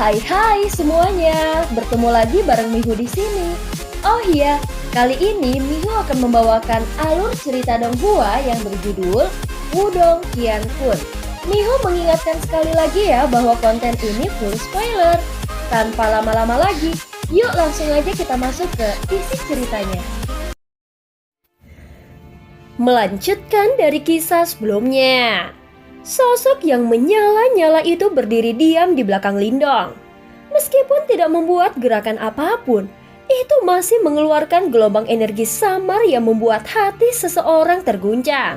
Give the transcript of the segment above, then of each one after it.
Hai semuanya, bertemu lagi bareng Mihu di sini. Oh iya, kali ini Mihu akan membawakan alur cerita Donghua yang berjudul Wudong Qiankun. Mihu mengingatkan sekali lagi ya bahwa konten ini full spoiler. Tanpa lama-lama lagi, yuk langsung aja kita masuk ke isi ceritanya. Melanjutkan dari kisah sebelumnya. Sosok yang menyala-nyala itu berdiri diam di belakang Lindong. Meskipun tidak membuat gerakan apapun, itu masih mengeluarkan gelombang energi samar yang membuat hati seseorang terguncang.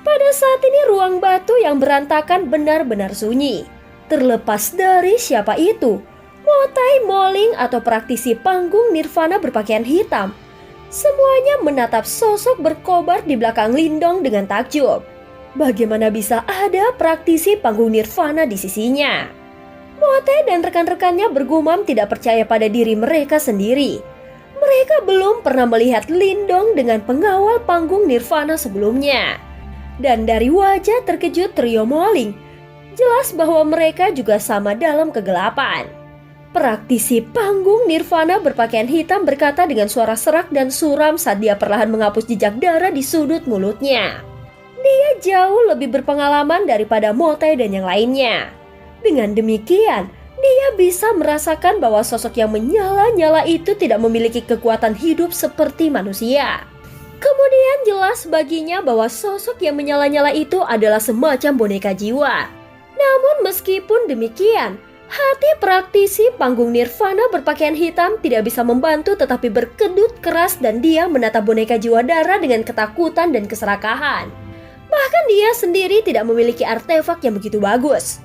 Pada saat ini ruang batu yang berantakan benar-benar sunyi. Terlepas dari siapa itu, Motai Moling atau praktisi panggung Nirvana berpakaian hitam, semuanya menatap sosok berkobar di belakang Lindong dengan takjub. Bagaimana bisa ada praktisi panggung Nirvana di sisinya? Motai dan rekan-rekannya bergumam tidak percaya pada diri mereka sendiri. Mereka belum pernah melihat Lindong dengan pengawal panggung Nirvana sebelumnya. Dan dari wajah terkejut trio Moling, jelas bahwa mereka juga sama dalam kegelapan. Praktisi panggung Nirvana berpakaian hitam berkata dengan suara serak dan suram saat dia perlahan menghapus jejak darah di sudut mulutnya. Dia jauh lebih berpengalaman daripada Motai dan yang lainnya. Dengan demikian, dia bisa merasakan bahwa sosok yang menyala-nyala itu tidak memiliki kekuatan hidup seperti manusia. Kemudian jelas baginya bahwa sosok yang menyala-nyala itu adalah semacam boneka jiwa. Namun meskipun demikian, hati praktisi panggung Nirvana berpakaian hitam tidak bisa membantu tetapi berkedut keras dan dia menatap boneka jiwa darah dengan ketakutan dan keserakahan. Bahkan dia sendiri tidak memiliki artefak yang begitu bagus.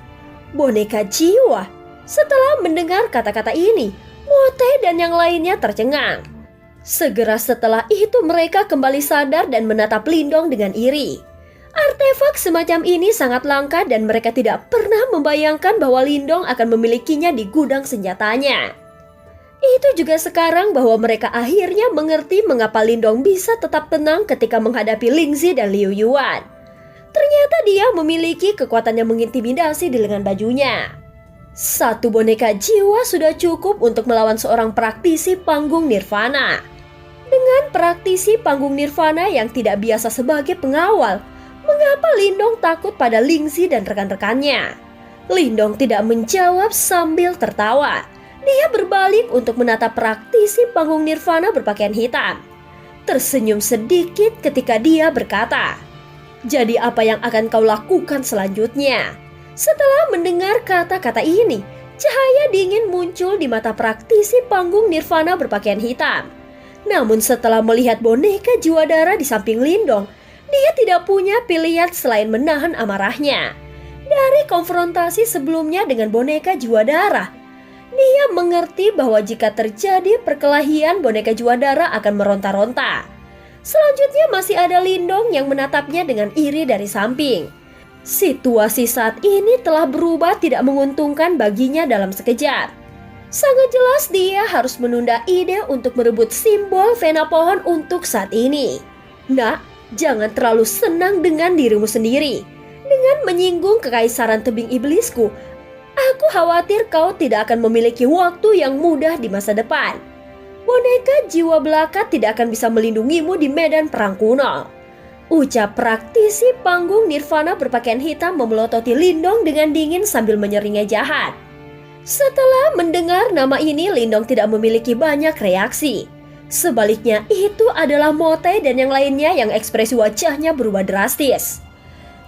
Boneka jiwa. Setelah mendengar kata-kata ini, Motai dan yang lainnya tercengang. Segera setelah itu mereka kembali sadar dan menatap Lindong dengan iri. Artefak semacam ini sangat langka dan mereka tidak pernah membayangkan bahwa Lindong akan memilikinya di gudang senjatanya. Itu juga sekarang bahwa mereka akhirnya mengerti mengapa Lindong bisa tetap tenang ketika menghadapi Lingzi dan Liu Yuan. Ternyata dia memiliki kekuatan yang mengintimidasi di lengan bajunya. Satu boneka jiwa sudah cukup untuk melawan seorang praktisi panggung Nirvana. Dengan praktisi panggung Nirvana yang tidak biasa sebagai pengawal, mengapa Lindong takut pada Lingzi dan rekan-rekannya? Lindong tidak menjawab sambil tertawa. Dia berbalik untuk menatap praktisi panggung Nirvana berpakaian hitam. Tersenyum sedikit ketika dia berkata, "Jadi apa yang akan kau lakukan selanjutnya?" Setelah mendengar kata-kata ini, cahaya dingin muncul di mata praktisi panggung Nirvana berpakaian hitam. Namun setelah melihat boneka jiwa darah di samping Lindong, dia tidak punya pilihan selain menahan amarahnya. Dari konfrontasi sebelumnya dengan boneka jiwa darah, dia mengerti bahwa jika terjadi perkelahian boneka jiwa darah akan meronta-ronta. Selanjutnya masih ada Lindong yang menatapnya dengan iri dari samping. Situasi saat ini telah berubah tidak menguntungkan baginya dalam sekejap. Sangat jelas dia harus menunda ide untuk merebut simbol Vena pohon untuk saat ini. Nak, jangan terlalu senang dengan dirimu sendiri. Dengan menyinggung kekaisaran tebing iblisku, aku khawatir kau tidak akan memiliki waktu yang mudah di masa depan. Boneka jiwa belaka tidak akan bisa melindungimu di medan perang kuno. Ucap praktisi panggung Nirvana berpakaian hitam memelototi Lindong dengan dingin sambil menyeringnya jahat. Setelah mendengar nama ini, Lindong tidak memiliki banyak reaksi. Sebaliknya itu adalah Motai dan yang lainnya yang ekspresi wajahnya berubah drastis.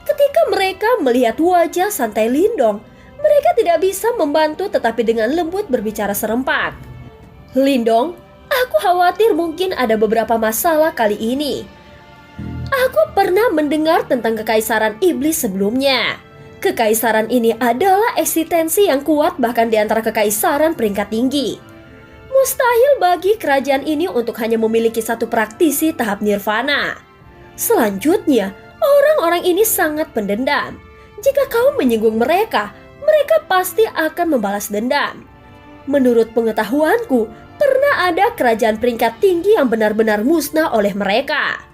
Ketika mereka melihat wajah santai Lindong, mereka tidak bisa membantu tetapi dengan lembut berbicara serempak. "Lindong, aku khawatir mungkin ada beberapa masalah kali ini. Aku pernah mendengar tentang kekaisaran iblis sebelumnya. Kekaisaran ini adalah eksistensi yang kuat bahkan di antara kekaisaran peringkat tinggi. Mustahil bagi kerajaan ini untuk hanya memiliki satu praktisi tahap Nirvana. Selanjutnya, orang-orang ini sangat pendendam. Jika kau menyinggung mereka, mereka pasti akan membalas dendam. Menurut pengetahuanku, pernah ada kerajaan peringkat tinggi yang benar-benar musnah oleh mereka."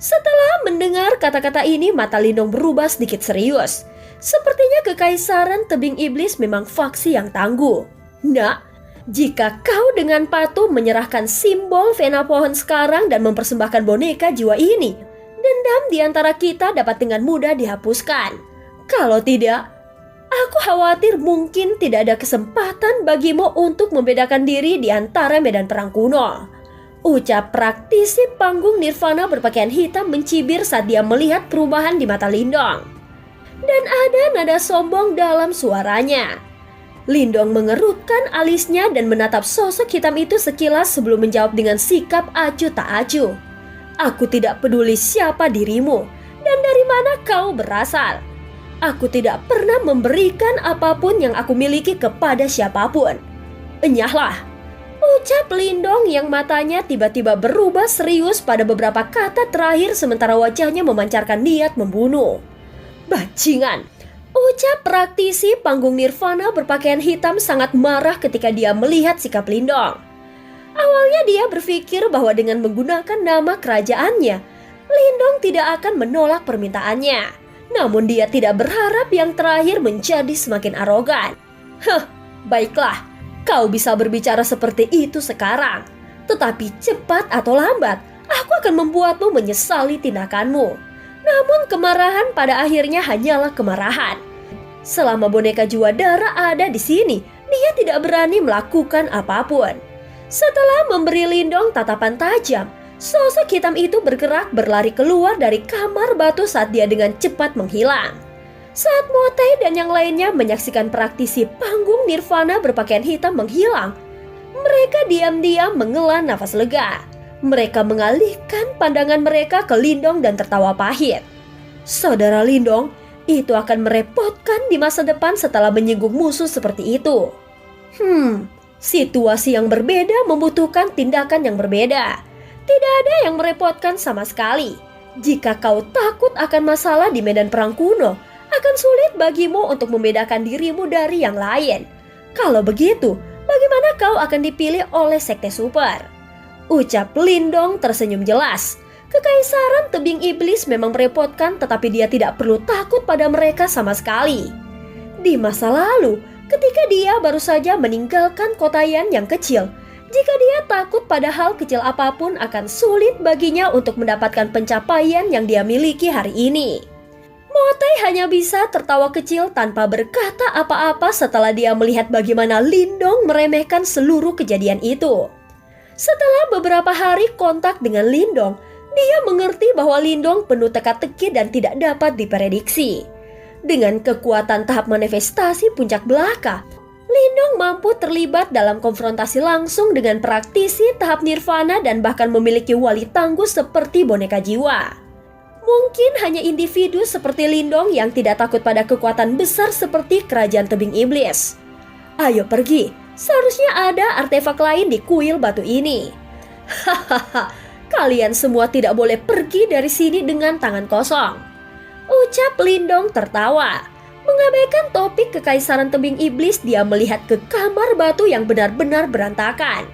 Setelah mendengar kata-kata ini, mata Lindong berubah sedikit serius. Sepertinya Kekaisaran Tebing Iblis memang faksi yang tangguh. Nak, jika kau dengan patuh menyerahkan simbol Vena Pohon sekarang dan mempersembahkan boneka jiwa ini, dendam di antara kita dapat dengan mudah dihapuskan. Kalau tidak, aku khawatir mungkin tidak ada kesempatan bagimu untuk membedakan diri di antara medan perang kuno. Ucap praktisi panggung Nirvana berpakaian hitam mencibir saat dia melihat perubahan di mata Lindong. Dan ada nada sombong dalam suaranya. Lindong mengerutkan alisnya dan menatap sosok hitam itu sekilas sebelum menjawab dengan sikap acuh tak acuh. Aku tidak peduli siapa dirimu dan dari mana kau berasal. Aku tidak pernah memberikan apapun yang aku miliki kepada siapapun. Enyahlah, ucap Lindong yang matanya tiba-tiba berubah serius pada beberapa kata terakhir sementara wajahnya memancarkan niat membunuh. Bajingan, ucap praktisi panggung Nirvana berpakaian hitam sangat marah ketika dia melihat sikap Lindong. Awalnya dia berpikir bahwa dengan menggunakan nama kerajaannya, Lindong tidak akan menolak permintaannya. Namun dia tidak berharap yang terakhir menjadi semakin arogan. Baiklah, kau bisa berbicara seperti itu sekarang. Tetapi cepat atau lambat, aku akan membuatmu menyesali tindakanmu. Namun kemarahan pada akhirnya hanyalah kemarahan. Selama boneka jiwa darah ada di sini, dia tidak berani melakukan apapun. Setelah memberi Lindong tatapan tajam, sosok hitam itu bergerak berlari keluar dari kamar batu saat dia dengan cepat menghilang. Saat Motei dan yang lainnya menyaksikan praktisi panggung Nirvana berpakaian hitam menghilang, mereka diam-diam menghela nafas lega. Mereka mengalihkan pandangan mereka ke Lindong dan tertawa pahit. Saudara Lindong, itu akan merepotkan di masa depan setelah menyinggung musuh seperti itu. Situasi yang berbeda membutuhkan tindakan yang berbeda. Tidak ada yang merepotkan sama sekali. Jika kau takut akan masalah di medan perang kuno, akan sulit bagimu untuk membedakan dirimu dari yang lain. Kalau begitu, bagaimana kau akan dipilih oleh Sekte Super? Ucap Lindong tersenyum jelas. Kekaisaran Tebing Iblis memang merepotkan, tetapi dia tidak perlu takut pada mereka sama sekali. Di masa lalu, ketika dia baru saja meninggalkan kota Yan yang kecil, jika dia takut pada hal kecil apapun akan sulit baginya untuk mendapatkan pencapaian yang dia miliki hari ini. Motei hanya bisa tertawa kecil tanpa berkata apa-apa setelah dia melihat bagaimana Lindong meremehkan seluruh kejadian itu. Setelah beberapa hari kontak dengan Lindong, dia mengerti bahwa Lindong penuh teka-teki dan tidak dapat diprediksi. Dengan kekuatan tahap manifestasi puncak belaka, Lindong mampu terlibat dalam konfrontasi langsung dengan praktisi tahap Nirvana dan bahkan memiliki wali tangguh seperti boneka jiwa. Mungkin hanya individu seperti Lindong yang tidak takut pada kekuatan besar seperti Kerajaan Tebing Iblis. Ayo pergi. Seharusnya ada artefak lain di kuil batu ini. Hahaha, kalian semua tidak boleh pergi dari sini dengan tangan kosong. Ucap Lindong tertawa. Mengabaikan topik Kekaisaran Tebing Iblis, dia melihat ke kamar batu yang benar-benar berantakan.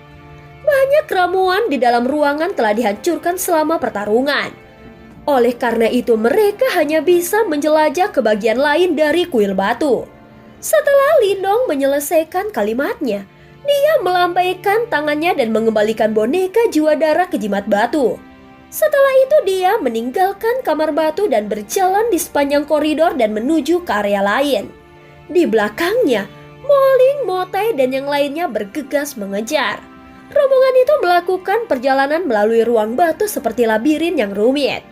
Banyak ramuan di dalam ruangan telah dihancurkan selama pertarungan. Oleh karena itu mereka hanya bisa menjelajah ke bagian lain dari kuil batu. Setelah Lindong menyelesaikan kalimatnya, dia melambaikan tangannya dan mengembalikan boneka jiwa darah ke jimat batu. Setelah itu dia meninggalkan kamar batu dan berjalan di sepanjang koridor dan menuju ke area lain. Di belakangnya, Moling, Motei dan yang lainnya bergegas mengejar. Rombongan itu melakukan perjalanan melalui ruang batu seperti labirin yang rumit.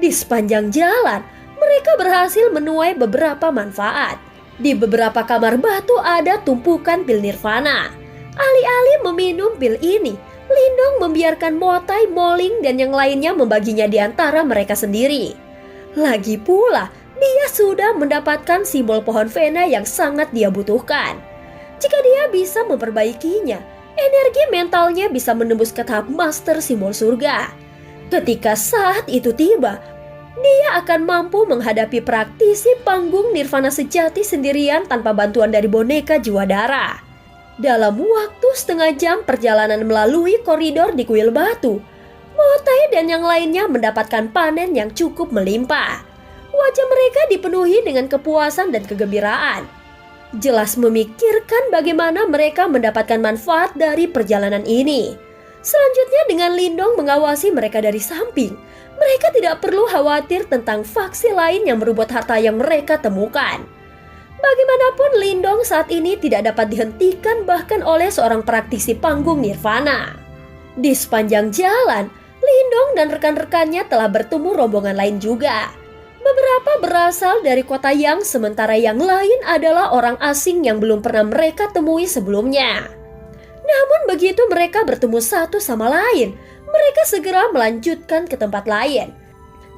Di sepanjang jalan, mereka berhasil menuai beberapa manfaat. Di beberapa kamar batu ada tumpukan pil Nirvana. Alih-alih meminum pil ini, Lindong membiarkan Motei, Moling, dan yang lainnya membaginya di antara mereka sendiri. Lagi pula, dia sudah mendapatkan simbol pohon Vena yang sangat dia butuhkan. Jika dia bisa memperbaikinya, energi mentalnya bisa menembus ke tahap master simbol surga. Ketika saat itu tiba, dia akan mampu menghadapi praktisi panggung Nirvana sejati sendirian tanpa bantuan dari boneka jiwa darah. Dalam waktu setengah jam perjalanan melalui koridor di kuil batu, Motei dan yang lainnya mendapatkan panen yang cukup melimpah. Wajah mereka dipenuhi dengan kepuasan dan kegembiraan. Jelas memikirkan bagaimana mereka mendapatkan manfaat dari perjalanan ini. Selanjutnya dengan Lindong mengawasi mereka dari samping, mereka tidak perlu khawatir tentang faksi lain yang merebut harta yang mereka temukan. Bagaimanapun Lindong saat ini tidak dapat dihentikan bahkan oleh seorang praktisi panggung nirvana. Di sepanjang jalan, Lindong dan rekan-rekannya telah bertemu rombongan lain juga. Beberapa berasal dari kota yang sementara yang lain adalah orang asing yang belum pernah mereka temui sebelumnya. Namun begitu mereka bertemu satu sama lain, mereka segera melanjutkan ke tempat lain.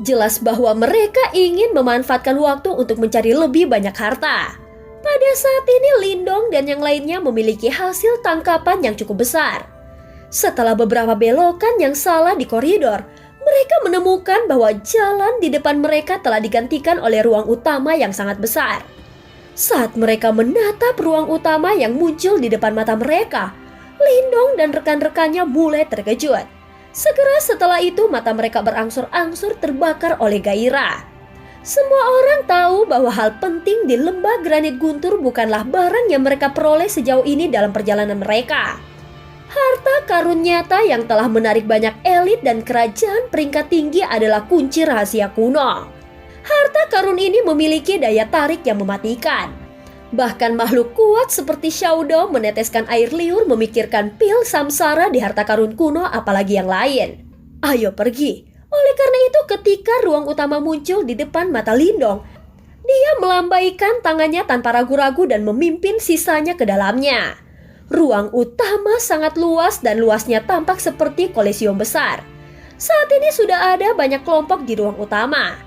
Jelas bahwa mereka ingin memanfaatkan waktu untuk mencari lebih banyak harta. Pada saat ini Lindong dan yang lainnya memiliki hasil tangkapan yang cukup besar. Setelah beberapa belokan yang salah di koridor, mereka menemukan bahwa jalan di depan mereka telah digantikan oleh ruang utama yang sangat besar. Saat mereka menatap ruang utama yang muncul di depan mata mereka, Lindong dan rekan-rekannya mulai terkejut. Segera setelah itu mata mereka berangsur-angsur terbakar oleh gairah. Semua orang tahu bahwa hal penting di lembah granit guntur bukanlah barang yang mereka peroleh sejauh ini dalam perjalanan mereka. Harta karun nyata yang telah menarik banyak elit dan kerajaan peringkat tinggi adalah kunci rahasia kuno. Harta karun ini memiliki daya tarik yang mematikan. Bahkan makhluk kuat seperti Xiaodo meneteskan air liur memikirkan pil samsara di harta karun kuno apalagi yang lain. Ayo pergi. Oleh karena itu ketika ruang utama muncul di depan mata Lindong, dia melambaikan tangannya tanpa ragu-ragu dan memimpin sisanya ke dalamnya. Ruang utama sangat luas dan luasnya tampak seperti kolosium besar. Saat ini sudah ada banyak kelompok di ruang utama.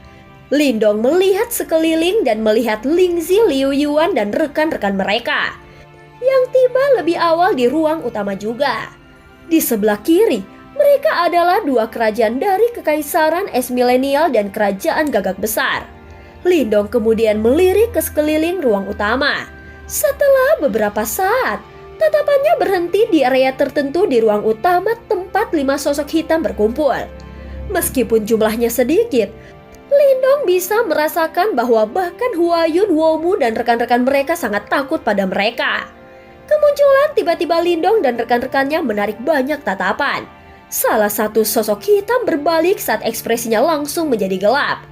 Lindong melihat sekeliling dan melihat Lingzi, Liu Yuan dan rekan-rekan mereka yang tiba lebih awal di ruang utama juga. Di sebelah kiri, mereka adalah dua kerajaan dari Kekaisaran Es Milenial dan Kerajaan Gagak Besar. Lindong kemudian melirik ke sekeliling ruang utama. Setelah beberapa saat, tatapannya berhenti di area tertentu di ruang utama tempat 5 sosok hitam berkumpul. Meskipun jumlahnya sedikit, Lindong bisa merasakan bahwa bahkan Huayun, Womu dan rekan-rekan mereka sangat takut pada mereka. Kemunculan tiba-tiba Lindong dan rekan-rekannya menarik banyak tatapan. Salah satu sosok hitam berbalik saat ekspresinya langsung menjadi gelap.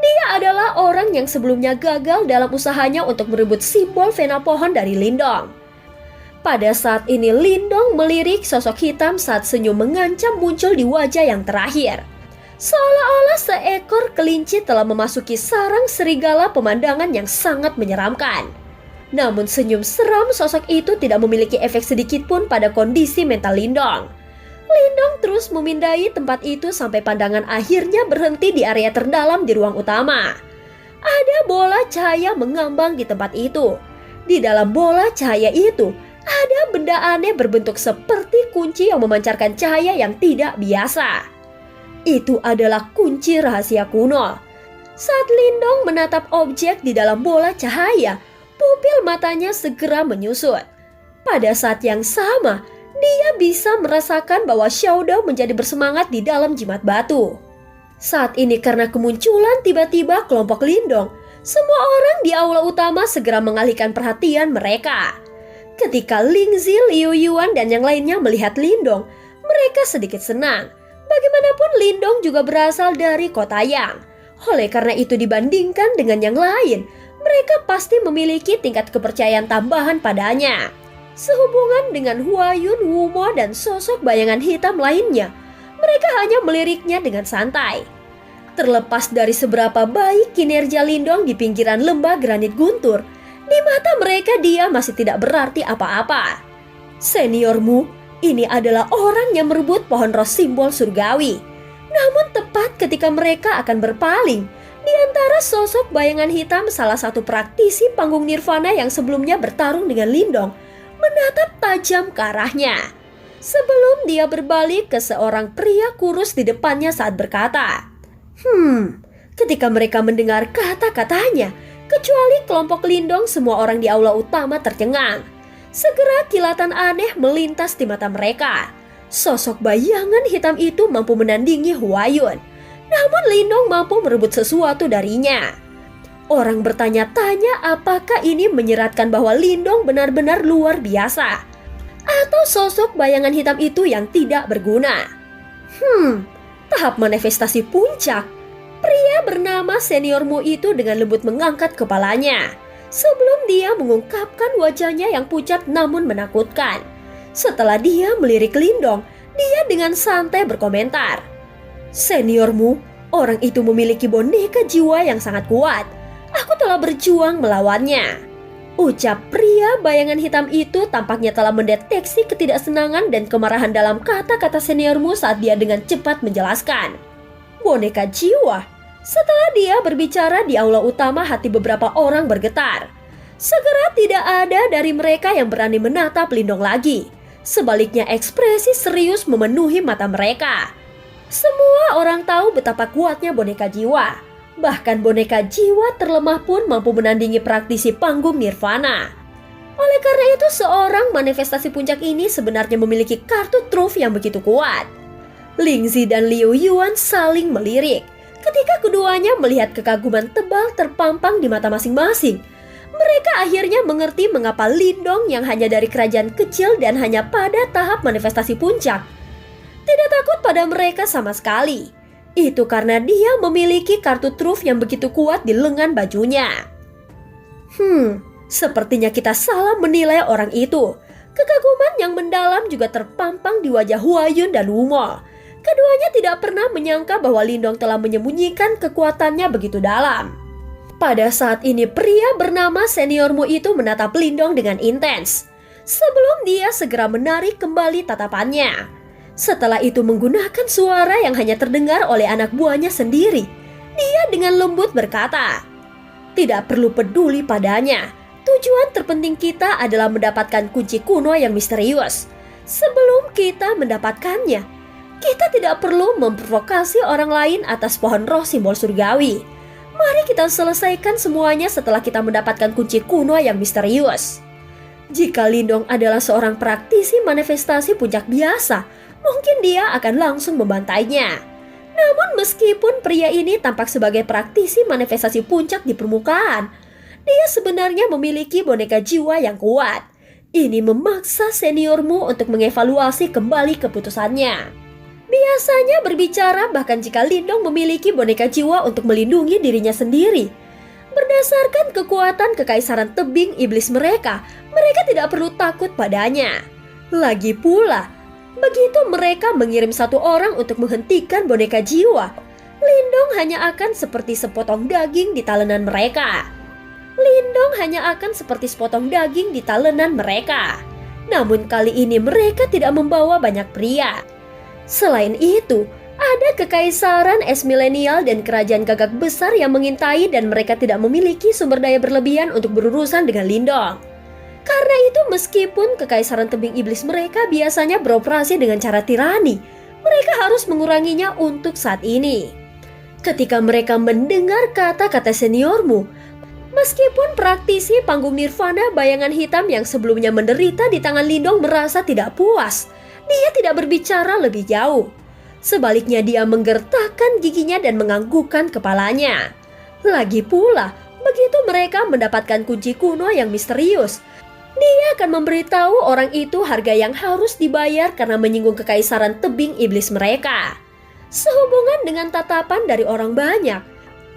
Dia adalah orang yang sebelumnya gagal dalam usahanya untuk merebut simbol vena pohon dari Lindong. Pada saat ini Lindong melirik sosok hitam saat senyum mengancam muncul di wajah yang terakhir. Seolah-olah seekor kelinci telah memasuki sarang serigala, pemandangan yang sangat menyeramkan. Namun senyum seram sosok itu tidak memiliki efek sedikit pun pada kondisi mental Lindong. Lindong terus memindai tempat itu sampai pandangan akhirnya berhenti di area terdalam di ruang utama. Ada bola cahaya mengambang di tempat itu. Di dalam bola cahaya itu, ada benda aneh berbentuk seperti kunci yang memancarkan cahaya yang tidak biasa. Itu adalah kunci rahasia kuno. Saat Lindong menatap objek di dalam bola cahaya, pupil matanya segera menyusut. Pada saat yang sama, dia bisa merasakan bahwa Xiaodo menjadi bersemangat di dalam jimat batu. Saat ini karena kemunculan tiba-tiba kelompok Lindong, semua orang di aula utama segera mengalihkan perhatian mereka. Ketika Lingzi, Liu Yuan dan yang lainnya melihat Lindong, mereka sedikit senang. Bagaimanapun Lindong juga berasal dari kota Yang. Oleh karena itu dibandingkan dengan yang lain, mereka pasti memiliki tingkat kepercayaan tambahan padanya. Sehubungan dengan Huayun, Wumo dan sosok bayangan hitam lainnya, mereka hanya meliriknya dengan santai. Terlepas dari seberapa baik kinerja Lindong di pinggiran lembah granit guntur, di mata mereka dia masih tidak berarti apa-apa. Seniormu, ini adalah orang yang merebut pohon ros simbol surgawi. Namun tepat ketika mereka akan berpaling, di antara sosok bayangan hitam salah satu praktisi panggung nirvana yang sebelumnya bertarung dengan Lindong, menatap tajam ke arahnya. Sebelum dia berbalik ke seorang pria kurus di depannya saat berkata, ketika mereka mendengar kata-katanya, kecuali kelompok Lindong, semua orang di aula utama tercengang. Segera kilatan aneh melintas di mata mereka. Sosok bayangan hitam itu mampu menandingi Huayun. Namun Lindong mampu merebut sesuatu darinya. Orang bertanya-tanya apakah ini menyeratkan bahwa Lindong benar-benar luar biasa, atau sosok bayangan hitam itu yang tidak berguna. Tahap manifestasi puncak. Pria bernama seniormu itu dengan lembut mengangkat kepalanya sebelum dia mengungkapkan wajahnya yang pucat namun menakutkan. Setelah dia melirik Lindong, dia dengan santai berkomentar, "Seniormu, orang itu memiliki boneka jiwa yang sangat kuat. Aku telah berjuang melawannya." Ucap pria bayangan hitam itu tampaknya telah mendeteksi ketidaksenangan dan kemarahan dalam kata-kata seniormu saat dia dengan cepat menjelaskan. Boneka jiwa. Setelah dia berbicara di aula utama, hati beberapa orang bergetar. Segera tidak ada dari mereka yang berani menatap Lindong lagi. Sebaliknya ekspresi serius memenuhi mata mereka. Semua orang tahu betapa kuatnya boneka jiwa. Bahkan boneka jiwa terlemah pun mampu menandingi praktisi panggung nirvana. Oleh karena itu seorang manifestasi puncak ini sebenarnya memiliki kartu truf yang begitu kuat. Lingzi dan Liu Yuan saling melirik ketika keduanya melihat kekaguman tebal terpampang di mata masing-masing. Mereka akhirnya mengerti mengapa Lindong yang hanya dari kerajaan kecil dan hanya pada tahap manifestasi puncak tidak takut pada mereka sama sekali. Itu karena dia memiliki kartu truf yang begitu kuat di lengan bajunya. Sepertinya kita salah menilai orang itu. Kekaguman yang mendalam juga terpampang di wajah Huayun dan Wumo. Keduanya tidak pernah menyangka bahwa Lindong telah menyembunyikan kekuatannya begitu dalam. Pada saat ini pria bernama seniormu itu menatap Lindong dengan intens, sebelum dia segera menarik kembali tatapannya. Setelah itu menggunakan suara yang hanya terdengar oleh anak buahnya sendiri, dia dengan lembut berkata, "Tidak perlu peduli padanya. Tujuan terpenting kita adalah mendapatkan kunci kuno yang misterius. Sebelum kita mendapatkannya, kita tidak perlu memprovokasi orang lain atas pohon roh simbol surgawi. Mari kita selesaikan semuanya setelah kita mendapatkan kunci kuno yang misterius." Jika Lindong adalah seorang praktisi manifestasi puncak biasa, mungkin dia akan langsung membantainya. Namun meskipun pria ini tampak sebagai praktisi manifestasi puncak di permukaan, dia sebenarnya memiliki boneka jiwa yang kuat. Ini memaksa seniormu untuk mengevaluasi kembali keputusannya. Biasanya berbicara bahkan jika Lindong memiliki boneka jiwa untuk melindungi dirinya sendiri. Berdasarkan kekuatan kekaisaran tebing iblis mereka tidak perlu takut padanya. Lagi pula, begitu mereka mengirim satu orang untuk menghentikan boneka jiwa, Lindong hanya akan seperti sepotong daging di talenan mereka. Namun kali ini mereka tidak membawa banyak pria. Selain itu, ada kekaisaran es milenial dan kerajaan gagak besar yang mengintai dan mereka tidak memiliki sumber daya berlebihan untuk berurusan dengan Lindong. Karena itu meskipun kekaisaran tebing iblis mereka biasanya beroperasi dengan cara tirani, mereka harus menguranginya untuk saat ini. Ketika mereka mendengar kata-kata seniormu, meskipun praktisi panggung nirvana bayangan hitam yang sebelumnya menderita di tangan Lindong merasa tidak puas, dia tidak berbicara lebih jauh. Sebaliknya dia menggertakkan giginya dan menganggukkan kepalanya. Lagi pula, begitu mereka mendapatkan kunci kuno yang misterius, dia akan memberitahu orang itu harga yang harus dibayar karena menyinggung kekaisaran tebing iblis mereka. Sehubungan dengan tatapan dari orang banyak,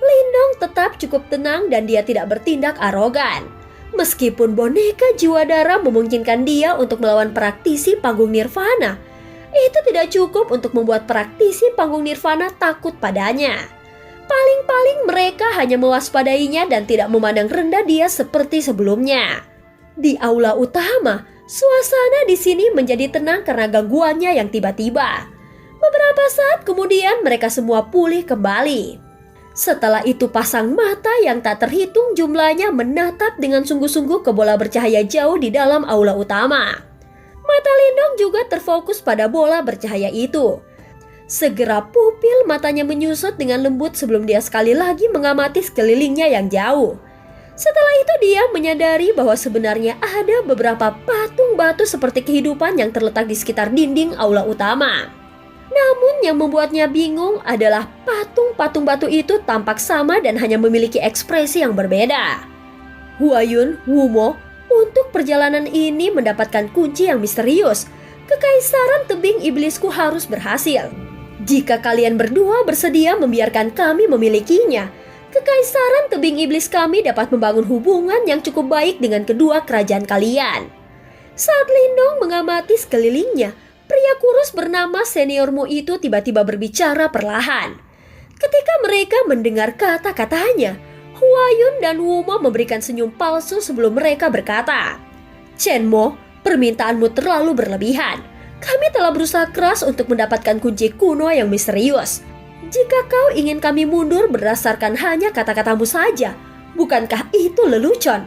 Lindong tetap cukup tenang dan dia tidak bertindak arogan. Meskipun boneka jiwa darah memungkinkan dia untuk melawan praktisi panggung nirvana, itu tidak cukup untuk membuat praktisi panggung nirvana takut padanya. Paling-paling mereka hanya mewaspadainya dan tidak memandang rendah dia seperti sebelumnya. Di aula utama, suasana di sini menjadi tenang karena gangguannya yang tiba-tiba. Beberapa saat kemudian mereka semua pulih kembali. Setelah itu pasang mata yang tak terhitung jumlahnya menatap dengan sungguh-sungguh ke bola bercahaya jauh di dalam aula utama. Mata Lindong juga terfokus pada bola bercahaya itu. Segera pupil matanya menyusut dengan lembut sebelum dia sekali lagi mengamati sekelilingnya yang jauh. Setelah itu dia menyadari bahwa sebenarnya ada beberapa patung batu seperti kehidupan yang terletak di sekitar dinding aula utama. Namun yang membuatnya bingung adalah patung-patung batu itu tampak sama dan hanya memiliki ekspresi yang berbeda. Huayun, Wumo, untuk perjalanan ini mendapatkan kunci yang misterius. Kekaisaran tebing iblisku harus berhasil. Jika kalian berdua bersedia membiarkan kami memilikinya, kekaisaran tebing iblis kami dapat membangun hubungan yang cukup baik dengan kedua kerajaan kalian. Saat Lindong mengamati sekelilingnya, pria kurus bernama seniormu itu tiba-tiba berbicara perlahan. Ketika mereka mendengar kata-katanya, Huayun dan Wumo memberikan senyum palsu sebelum mereka berkata, "Chenmo, permintaanmu terlalu berlebihan. Kami telah berusaha keras untuk mendapatkan kunci kuno yang misterius. Jika kau ingin kami mundur berdasarkan hanya kata-katamu saja, bukankah itu lelucon?"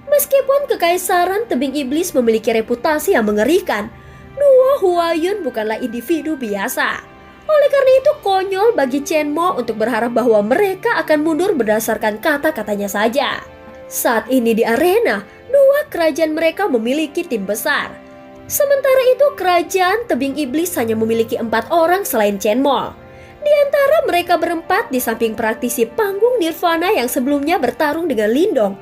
Meskipun kekaisaran tebing iblis memiliki reputasi yang mengerikan, dua Huayun bukanlah individu biasa. Oleh karena itu konyol bagi Chenmo untuk berharap bahwa mereka akan mundur berdasarkan kata-katanya saja. Saat ini di arena, dua kerajaan mereka memiliki tim besar. Sementara itu kerajaan tebing iblis hanya memiliki 4 orang selain Chenmo. Di antara mereka berempat di samping praktisi panggung Nirvana yang sebelumnya bertarung dengan Lindong,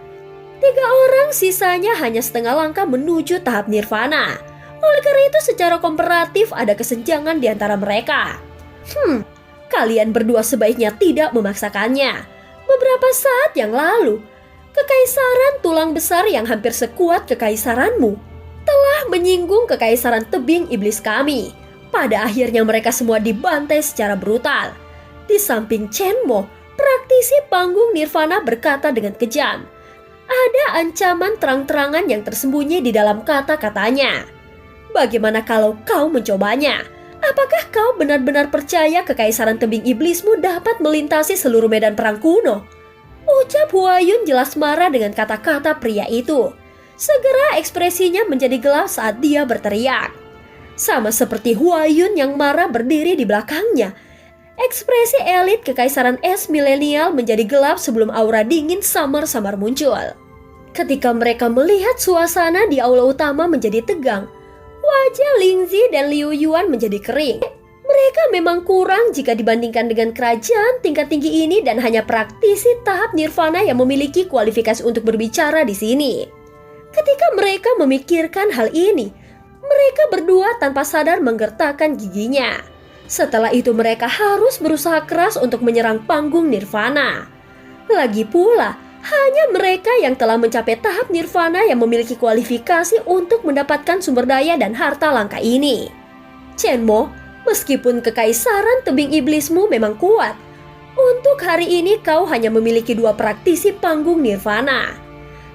3 orang sisanya hanya setengah langkah menuju tahap Nirvana. Oleh karena itu secara komparatif ada kesenjangan di antara mereka. Kalian berdua sebaiknya tidak memaksakannya. Beberapa saat yang lalu, kekaisaran tulang besar yang hampir sekuat kekaisaranmu telah menyinggung kekaisaran tebing iblis kami. Pada akhirnya mereka semua dibantai secara brutal. Di samping Chenmo, praktisi panggung Nirvana berkata dengan kejam, ada ancaman terang-terangan yang tersembunyi di dalam kata-katanya. Bagaimana kalau kau mencobanya? Apakah kau benar-benar percaya kekaisaran tebing iblismu dapat melintasi seluruh medan perang kuno? Ucap Huayun jelas marah dengan kata-kata pria itu. Segera ekspresinya menjadi gelap saat dia berteriak. Sama seperti Huayun yang marah berdiri di belakangnya, ekspresi elit kekaisaran es milenial menjadi gelap sebelum aura dingin samar-samar muncul. Ketika mereka melihat suasana di aula utama menjadi tegang, wajah Lingzi dan Liu Yuan menjadi kering. Mereka memang kurang jika dibandingkan dengan kerajaan tingkat tinggi ini dan hanya praktisi tahap Nirvana yang memiliki kualifikasi untuk berbicara di sini. Ketika mereka memikirkan hal ini, mereka berdua tanpa sadar menggertakkan giginya. Setelah itu mereka harus berusaha keras untuk menyerang panggung Nirvana. Lagi pula, hanya mereka yang telah mencapai tahap Nirvana yang memiliki kualifikasi untuk mendapatkan sumber daya dan harta langka ini. Chenmo, meskipun kekaisaran tebing iblismu memang kuat, untuk hari ini kau hanya memiliki 2 praktisi panggung Nirvana.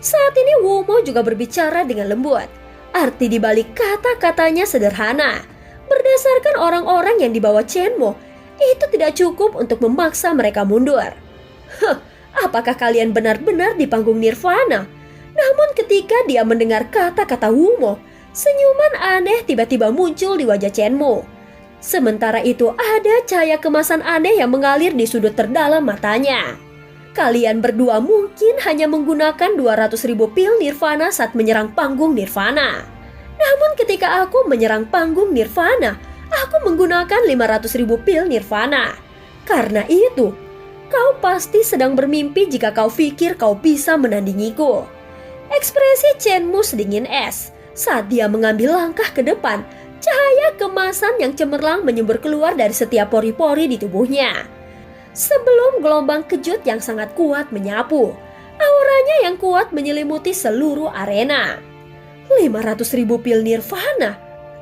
Saat ini Wumo juga berbicara dengan lembut. Arti dibalik kata-katanya sederhana. Berdasarkan orang-orang yang dibawa Chenmo, itu tidak cukup untuk memaksa mereka mundur. Apakah kalian benar-benar di panggung Nirvana? Namun ketika dia mendengar kata-kata Wumo, senyuman aneh tiba-tiba muncul di wajah Chenmo. Sementara itu ada cahaya kemasan aneh yang mengalir di sudut terdalam matanya. Kalian berdua mungkin hanya menggunakan 200.000 pil Nirvana saat menyerang panggung Nirvana. Namun ketika aku menyerang panggung Nirvana, aku menggunakan 500.000 pil Nirvana. Karena itu, kau pasti sedang bermimpi jika kau pikir kau bisa menandingiku. Ekspresi Chenmo sedingin es. Saat dia mengambil langkah ke depan, cahaya kemasan yang cemerlang menyembur keluar dari setiap pori-pori di tubuhnya. Sebelum gelombang kejut yang sangat kuat menyapu, auranya yang kuat menyelimuti seluruh arena. 500.000 pil Nirvana.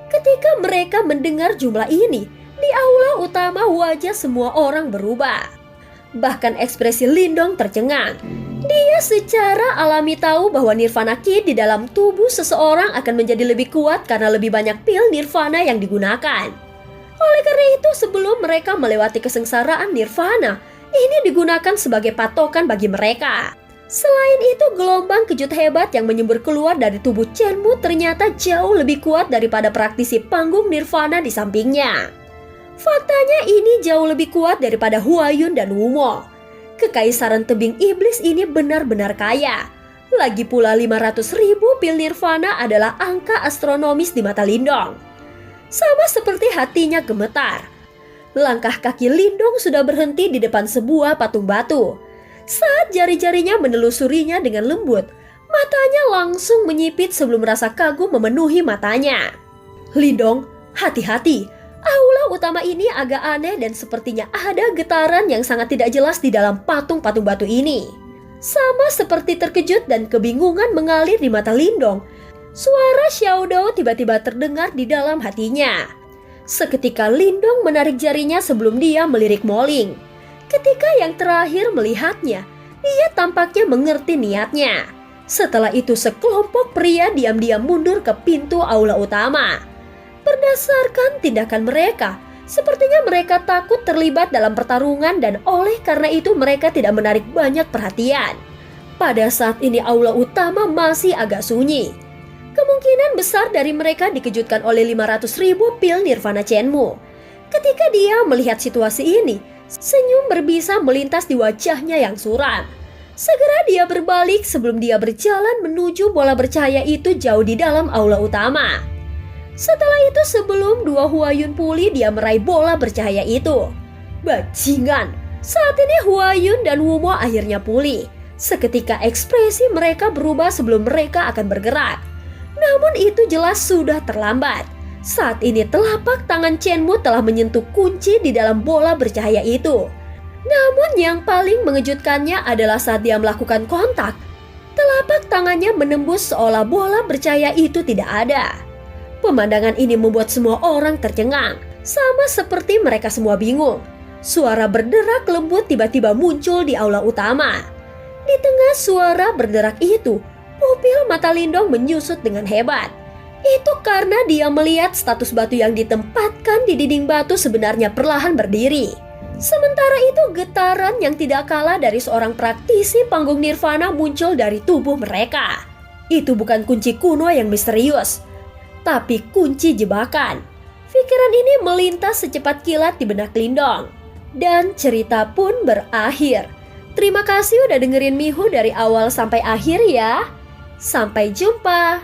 Ketika mereka mendengar jumlah ini, di aula utama wajah semua orang berubah. Bahkan ekspresi Lindong tercengang. Dia secara alami tahu bahwa Nirvana Ki di dalam tubuh seseorang akan menjadi lebih kuat karena lebih banyak pil Nirvana yang digunakan. Oleh karena itu sebelum mereka melewati kesengsaraan Nirvana, ini digunakan sebagai patokan bagi mereka. Selain itu, gelombang kejut hebat yang menyembur keluar dari tubuh Chenmo ternyata jauh lebih kuat daripada praktisi panggung Nirvana di sampingnya. Faktanya ini jauh lebih kuat daripada Huayun dan Wumo. Kekaisaran tebing iblis ini benar-benar kaya. Lagi pula 500.000 pil Nirvana adalah angka astronomis di mata Lindong. Sama seperti hatinya gemetar, Langkah kaki Lindong sudah berhenti di depan sebuah patung batu. Saat jari-jarinya menelusurinya dengan lembut, matanya langsung menyipit sebelum rasa kagum memenuhi matanya. Lindong, hati-hati. Aula utama ini agak aneh dan sepertinya ada getaran yang sangat tidak jelas di dalam patung-patung batu ini. Sama seperti terkejut dan kebingungan mengalir di mata Lindong, suara Xiaodou tiba-tiba terdengar di dalam hatinya. Seketika Lindong menarik jarinya sebelum dia melirik Moling. Ketika yang terakhir melihatnya, ia tampaknya mengerti niatnya. Setelah itu sekelompok pria diam-diam mundur ke pintu aula utama. Berdasarkan tindakan mereka, sepertinya mereka takut terlibat dalam pertarungan dan oleh karena itu mereka tidak menarik banyak perhatian. Pada saat ini aula utama masih agak sunyi. Kemungkinan besar dari mereka dikejutkan oleh 500.000 pil Nirvana Chenmu. Ketika dia melihat situasi ini, senyum berbisa melintas di wajahnya yang suram. Segera dia berbalik sebelum dia berjalan menuju bola bercahaya itu jauh di dalam aula utama. Setelah itu sebelum dua Huayun pulih dia meraih bola bercahaya itu. Bajingan, saat ini Huayun dan Wumo akhirnya pulih. Seketika ekspresi mereka berubah sebelum mereka akan bergerak. Namun itu jelas sudah terlambat. Saat ini telapak tangan Chenmu telah menyentuh kunci di dalam bola bercahaya itu. Namun yang paling mengejutkannya adalah saat dia melakukan kontak, telapak tangannya menembus seolah bola bercahaya itu tidak ada. Pemandangan ini membuat semua orang tercengang, sama seperti mereka semua bingung. Suara berderak lembut tiba-tiba muncul di aula utama. Di tengah suara berderak itu, pupil mata Lindong menyusut dengan hebat. Itu karena dia melihat status batu yang ditempatkan di dinding batu sebenarnya perlahan berdiri. Sementara itu getaran yang tidak kalah dari seorang praktisi panggung nirvana muncul dari tubuh mereka. Itu bukan kunci kuno yang misterius, tapi kunci jebakan. Pikiran ini melintas secepat kilat di benak Lindong. Dan cerita pun berakhir. Terima kasih udah dengerin Mihu dari awal sampai akhir ya. Sampai jumpa.